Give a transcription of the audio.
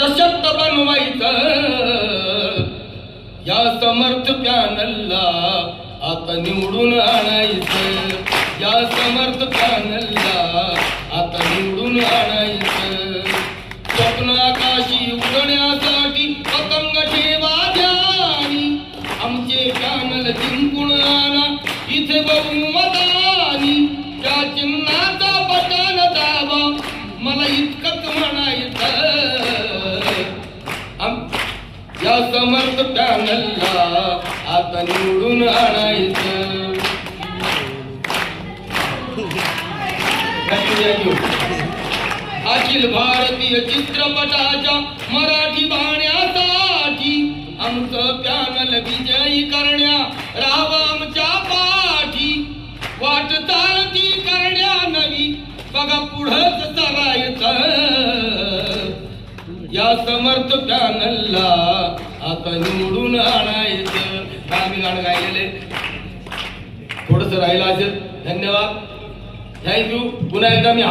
सशक्त बनवायचं या समर्थ पॅनलला आता निवडून आणायचं या समर्थ पॅनलला आता निवडून आणायचं स्वप्न आकाशी उडण्यासाठी पतंग ठेवा ध्यानी आमचे पॅनल जिंकून आणा इथे बहुमतानी त्या चिन्हाचा बटन दाबा मला इतकंच म्हणायचं या समर्थ पॅनलला आता निवडून आणायचं अखिल भारतीय चित्रपटाच्या मराठी गाण्यासाठी आमचं पॅनल विजयी करण्या राहावं आमच्या पाठी वाटचाल ती करण्या नवी बघा पुढंच चालायचं या समर्थ पॅनलला आता निवडून आणायचं आम्ही गाणं गायलेले थोडस राहिलं असेल धन्यवाद थँक्यू पुन्हा एकदा मी